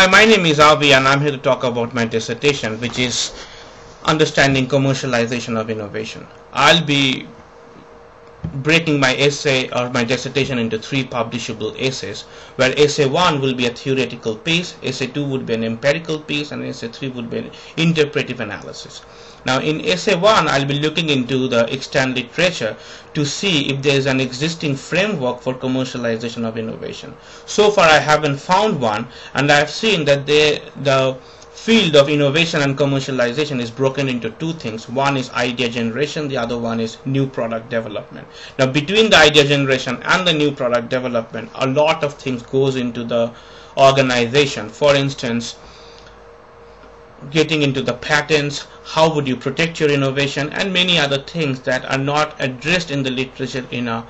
Hi, my name is Avi and I'm here to talk about my dissertation, which is Understanding Commercialization of Innovation. I'll be breaking my essay or my dissertation into three publishable essays, where essay 1 will be a theoretical piece, essay 2 would be an empirical piece, and essay 3 would be an interpretive analysis. Now in essay 1 I'll be looking into the extant literature to see if there is an existing framework for commercialization of innovation. So far I haven't found one, and I've seen that the field of innovation and commercialization is broken into two things. One is idea generation, the other one is new product development. Now between the idea generation and the new product development, a lot of things goes into the organization. For instance, getting into the patents, how would you protect your innovation, and many other things that are not addressed in the literature in a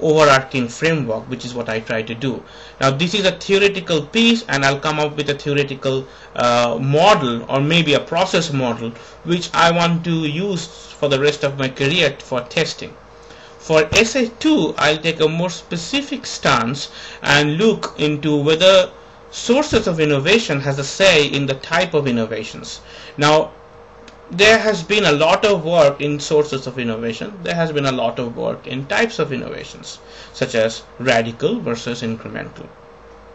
overarching framework, which is what I try to do. Now this is a theoretical piece, and I'll come up with a theoretical model, or maybe a process model, which I want to use for the rest of my career for testing. For essay 2 I'll take a more specific stance and look into whether sources of innovation has a say in the type of innovations. Now there has been a lot of work in sources of innovation. There has been a lot of work in types of innovations, such as radical versus incremental.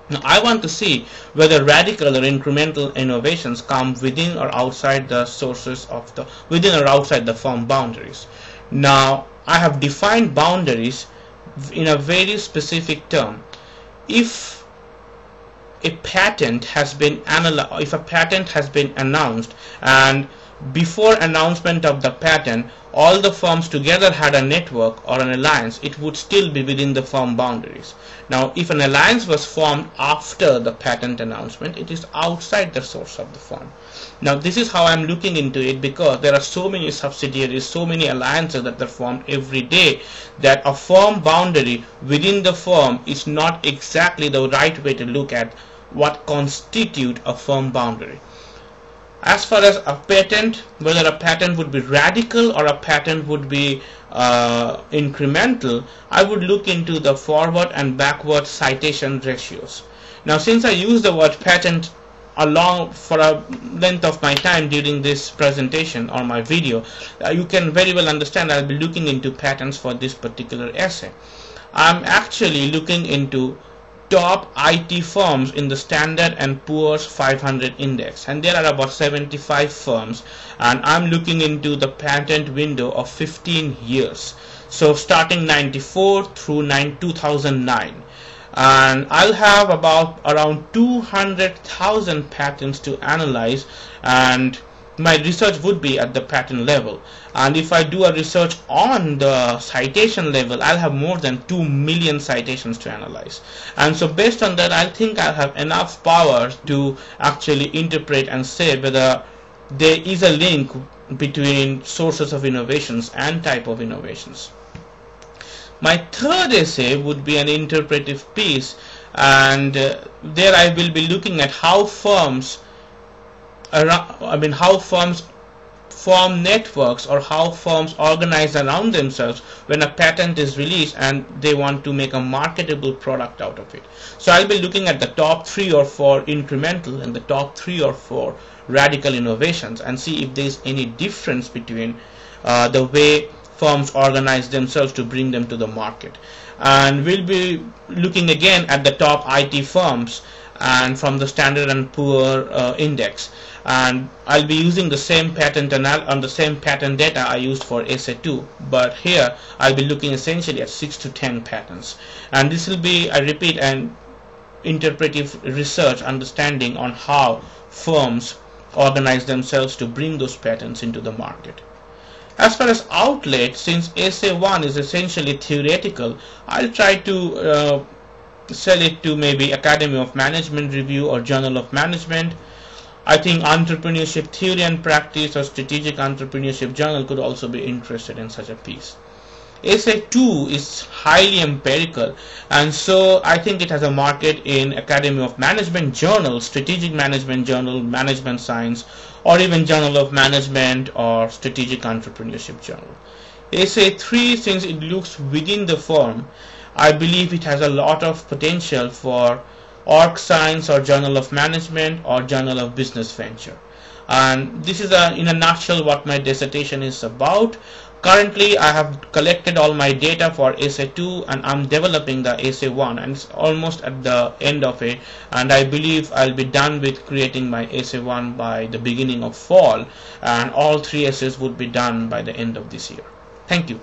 Now I want to see whether radical or incremental innovations come within or outside the sources of the within or outside the firm boundaries. Now I have defined boundaries in a very specific term. If a patent has been announced, and before announcement of the patent all the firms together had a network or an alliance, it would still be within the firm boundaries. Now if an alliance was formed after the patent announcement, it is outside the source of the firm. Now this is how I'm looking into it, because there are so many subsidiaries, so many alliances that are formed every day, that a firm boundary within the firm is not exactly the right way to look at what constitute a firm boundary. As far as a patent, whether a patent would be radical or a patent would be incremental, I would look into the forward and backward citation ratios. Now since I use the word patent for a length of my time during this presentation or my video, you can very well understand I'll be looking into patents for this particular essay. I'm actually looking into top IT firms in the Standard & Poor's 500 index, and there are about 75 firms, and I'm looking into the patent window of 15 years, so starting 94 through 2009, and I'll have about around 200,000 patents to analyze, and my research would be at the patent level. And if I do a research on the citation level, I'll have more than 2 million citations to analyze. And so based on that, I think I'll have enough power to actually interpret and say whether there is a link between sources of innovations and type of innovations. My third essay would be an interpretive piece, and there I will be looking at how firms form networks, or how firms organize around themselves when a patent is released and they want to make a marketable product out of it. So I'll be looking at the top 3 or 4 incremental and the top 3 or 4 radical innovations, and see if there's any difference between the way firms organize themselves to bring them to the market. And we'll be looking again at the top IT firms and from the Standard & Poor index, and I'll be using the same patent data I used for essay 2, but here I'll be looking essentially at 6 to 10 patents, and this will be, I repeat, an interpretive research understanding on how firms organize themselves to bring those patents into the market. As far as outlet, since essay 1 is essentially theoretical, I'll try to sell it to maybe Academy of Management Review or Journal of Management. I think Entrepreneurship Theory and Practice or Strategic Entrepreneurship Journal could also be interested in such a piece. Essay 2 is highly empirical, and so I think it has a market in Academy of Management Journal, Strategic Management Journal, Management Science, or even Journal of Management or Strategic Entrepreneurship Journal. Essay 3, since it looks within the firm, I believe it has a lot of potential for Org Science or Journal of Management or Journal of Business Venture. And this is in a nutshell what my dissertation is about. Currently I have collected all my data for essay 2 and I'm developing the essay 1, and it's almost at the end of it, and I believe I'll be done with creating my essay 1 by the beginning of fall, and all 3 essays would be done by the end of this year. Thank you.